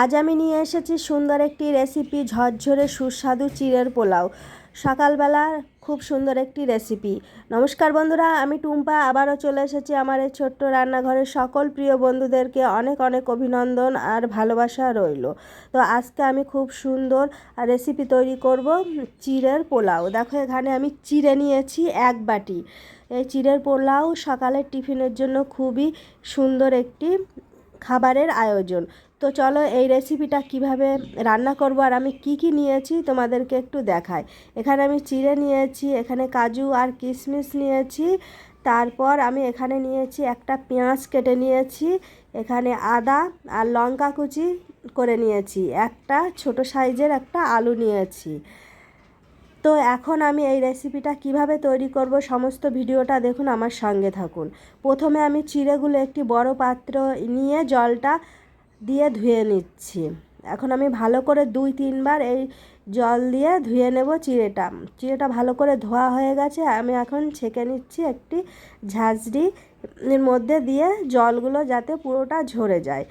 আজ আমি নিয়ে এসেছি সুন্দর একটি রেসিপি, ঝরঝরে সুস্বাদু চিড়ের পোলাও। সকালবেলা খুব সুন্দর একটি রেসিপি। নমস্কার বন্ধুরা, আমি টুম্পা আবারও চলে এসেছি আমার এই ছোট্ট রান্নাঘরের সকল প্রিয় বন্ধুদেরকে অনেক অনেক অভিনন্দন আর ভালোবাসা রইল। তো আজকে আমি খুব সুন্দর রেসিপি তৈরি করব, চিড়ের পোলাও। দেখো এখানে আমি চিড়ে নিয়েছি 1 বাটি। এই চিড়ের পোলাও সকালের টিফিনের জন্য খুবই সুন্দর একটি খাবারের আয়োজন। তো চলো এই রেসিপিটা কিভাবে রান্না করব আর আমি কি কি নিয়েছি তোমাদেরকে একটু দেখাই। এখানে আমি চিড়ে নিয়েছি, এখানে কাজু আর কিশমিশ নিয়েছি, তারপর আমি এখানে নিয়েছি একটা পেঁয়াজ কেটে নিয়েছি, এখানে আদা আর লঙ্কা কুচি করে নিয়েছি, একটা ছোট সাইজের একটা আলু নিয়েছি। তো এখন আমি এই রেসিপিটা কিভাবে তৈরি করব সমস্ত ভিডিওটা দেখুন, আমার সঙ্গে থাকুন। প্রথমে আমি চিড়েগুলো একটি বড় পাত্র নিয়ে জলটা দিয়ে ধুয়ে নিচ্ছি। এখন আমি ভালো করে 2-3 বার এই জল দিয়ে ধুয়ে নেব চিড়েটা ভালো করে ধোয়া হয়ে গেছে। আমি এখন ছেঁকে নিচ্ছি একটি ঝাঁঝরির মধ্যে দিয়ে, জলগুলো যাতে পুরোটা ঝরে যায়।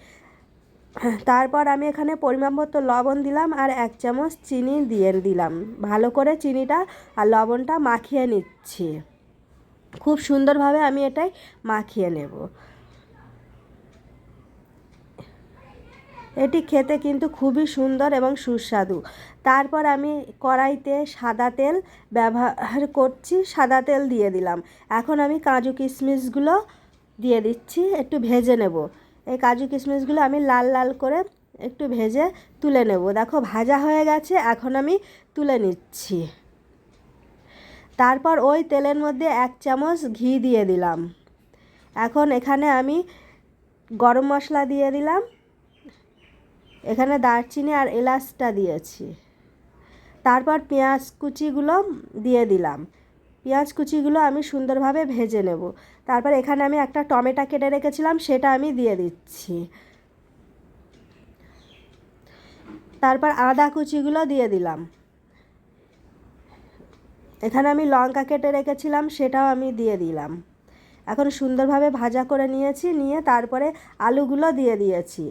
তারপর আমি এখানে পরিমাণ মতো লবণ দিলাম আর 1 চামচ চিনি দিয়ে দিলাম। ভালো করে চিনিটা আর লবণটা মাখিয়ে নিচ্ছি। খুব সুন্দরভাবে আমি এটাই মাখিয়ে নেব। এটি খেতে কিন্তু খুবই সুন্দর এবং সুস্বাদু। তারপর আমি কড়াইতে সাদা তেল ব্যবহার করছি, সাদা তেল দিয়ে দিলাম। এখন আমি কাজু কিশমিশগুলো দিয়ে দিচ্ছি, একটু ভেজে নেব। এই কাজু কিশমিশগুলো আমি লাল লাল করে একটু ভেজে তুলে নেব। দেখো ভাজা হয়ে গেছে, এখন আমি তুলে নিচ্ছি। তারপর ওই তেলের মধ্যে 1 চামচ ঘি দিয়ে দিলাম। এখন এখানে আমি গরম মশলা দিয়ে দিলাম, এখানে দারচিনি আর এলাচটা দিয়েছি। তারপর পেঁয়াজ কুচিগুলো দিয়ে দিলাম। পেঁয়াজ কুচিগুলো আমি সুন্দরভাবে ভেজে নেব। তারপর এখানে আমি একটা টমেটো কেটে রেখেছিলাম, সেটা আমি দিয়ে দিচ্ছি। তারপর আদা কুচিগুলো দিয়ে দিলাম। এখানে আমি লঙ্কা কেটে রেখেছিলাম, সেটাও আমি দিয়ে দিলাম। এখন সুন্দরভাবে ভাজা করে নিয়ে তারপরে আলুগুলো দিয়ে দিয়েছি।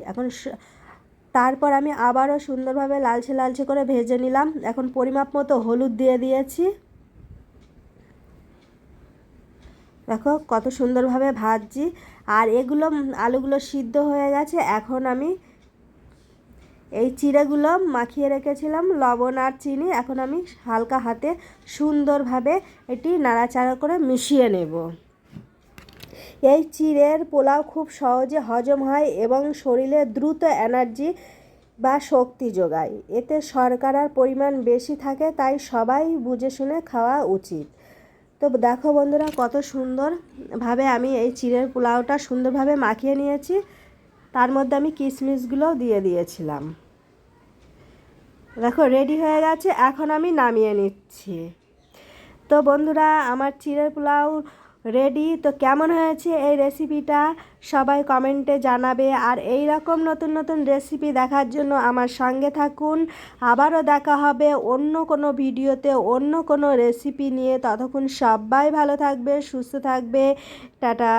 তারপর আমি আবারও সুন্দরভাবে লালচে লালচে করে ভেজে নিলাম। এখন পরিমাপ মতো হলুদ দিয়ে দিয়েছি। দেখো কত সুন্দরভাবে ভাজছি, আর আলুগুলো সিদ্ধ হয়ে গেছে। এখন আমি এই চিড়েগুলো মাখিয়ে রেখেছিলাম লবণ আর চিনি, এখন আমি হালকা হাতে সুন্দরভাবে এটি নাড়াচাড়া করে মিশিয়ে নেব। এই চিড়ের পোলাও খুব সহজে হজম হয় এবং শরীরে দ্রুত এনার্জি বা শক্তি যোগায়। এতে শর্করার পরিমাণ বেশি থাকে, তাই সবাই বুঝে শুনে খাওয়া উচিত। তো দেখো বন্ধুরা, কত সুন্দরভাবে আমি এই চিড়ের পোলাওটা সুন্দরভাবে মাখিয়ে নিয়েছি। তার মধ্যে আমি কিশমিশগুলোও দিয়ে দিয়েছিলাম। দেখো রেডি হয়ে গেছে, এখন আমি নামিয়ে নিচ্ছি। তো বন্ধুরা, আমার চিড়ের পোলাও রেডি। তো কেমন হয়েছে এই রেসিপিটা সবাই কমেন্টে জানাবে, আর এই রকম নতুন নতুন রেসিপি দেখার জন্য আমার সঙ্গে থাকুন। আবারও দেখা হবে অন্য কোনো ভিডিওতে অন্য কোনো রেসিপি নিয়ে। ততক্ষণ সবাই ভালো থাকবে, সুস্থ থাকবে। টাটা।